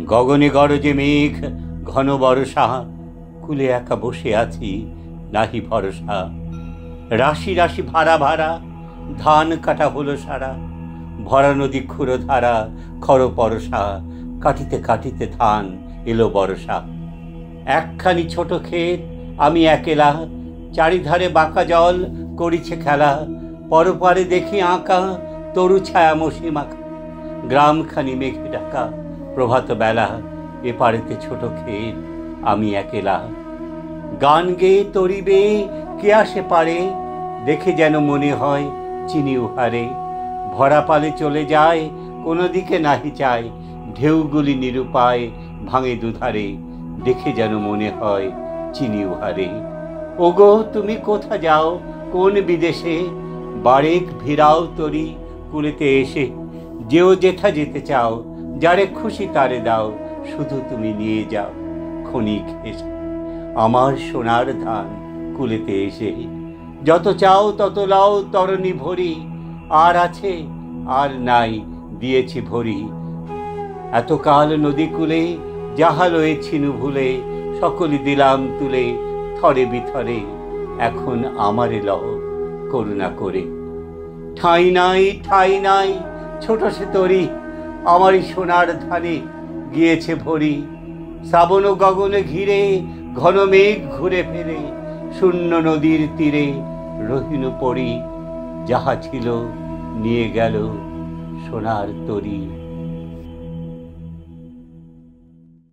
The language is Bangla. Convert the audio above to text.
গগনে গরজে মেঘ, ঘন বরষা, কুলে একা বসে আছি, নাহি ভরসা। রাশি রাশি ভাড়া ভাড়া, ধান কাটা হলো সারা। ভরা নদী ক্ষুরধারা, খর পরশা, কাটিতে কাটিতে ধান এলো বরষা। একখানি ছোট ক্ষেত, আমি একেলা, চারিধারে বাঁকা জল করিছে খেলা। পরপারে দেখি আঁকা, তরু ছায়া মশি মাখা। গ্রামখানি মেঘে ঢাকা, প্রভাত বেলা, এপারেতে ছোট ক্ষেত, আমি একেলা। গান গেয়ে তরি বেয়ে কে আসে পারে, দেখে যেন মনে হয় চিনি উহারে। ভরা পালে চলে যায়, কোনো দিকে নাহি চায়, ঢেউগুলি নিরুপায় ভাঙে দুধারে, দেখে যেন মনে হয় চিনি উহারে। ওগো তুমি কোথা যাও, কোন বিদেশে, বারেক ভিড়াও তরি কুলেতে এসে। যেও যেথা যেতে চাও, যারে খুশি তারে দাও, শুধু তুমি নিয়ে যাও ক্ষণিক এসে আমার সোনার ধান কুলেতে এসে। যত চাও তত লাও তরণী ভরি, আর আছে আর নাই দিয়েছি ভরি। এতকাল নদী কূলে যাহা লয়েছিনু ভুলে, সকলই দিলাম তুলে থরে বিথরে। এখন আমারে লও করুণা করে। ঠাঁই নাই ঠাঁই নাই ছোট সে তরি, আমারই সোনার ধানে গিয়েছে ভরি। শ্রাবণ গগনে ঘিরে ঘন মেঘ ঘুরে ফেরে, শূন্য নদীর তীরে রহিল পড়ি। যাহা ছিল নিয়ে গেল সোনার তরি।